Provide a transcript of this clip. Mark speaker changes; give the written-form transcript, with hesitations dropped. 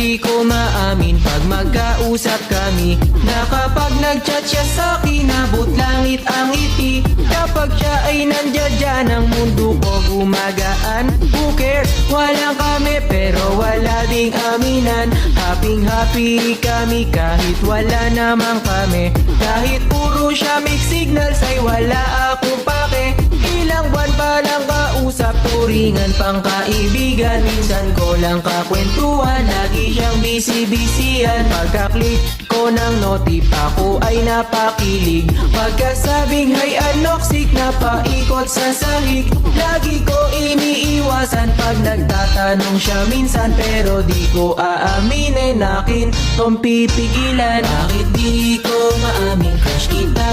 Speaker 1: di ko maamin pag magkausap kami, na kapag nagchat siya sa'kin, abot langit ang ngiti. Kapag siya ay nandiyan dyan, ang mundo ko gumagaan. Who cares? Walang kami pero wala ding aminan. Happy kami kahit wala namang kami. Kahit puro siya mixed signals ay wala akong pake. Ilang buwan pa lang kausap, turingan pang kaibigan. Minsan ko lang kakwentuhan, lagi siyang busy-busyhan. Pagka-click ko ng notif, ako ay napakilig. Pagkasabing hay anoksik, napaikot sa sahig. Lagi ko iniiwasan pag nagtatanong siya minsan, pero di ko aaminin, akin tong pipigilan. Bakit di ko maamin crush kita?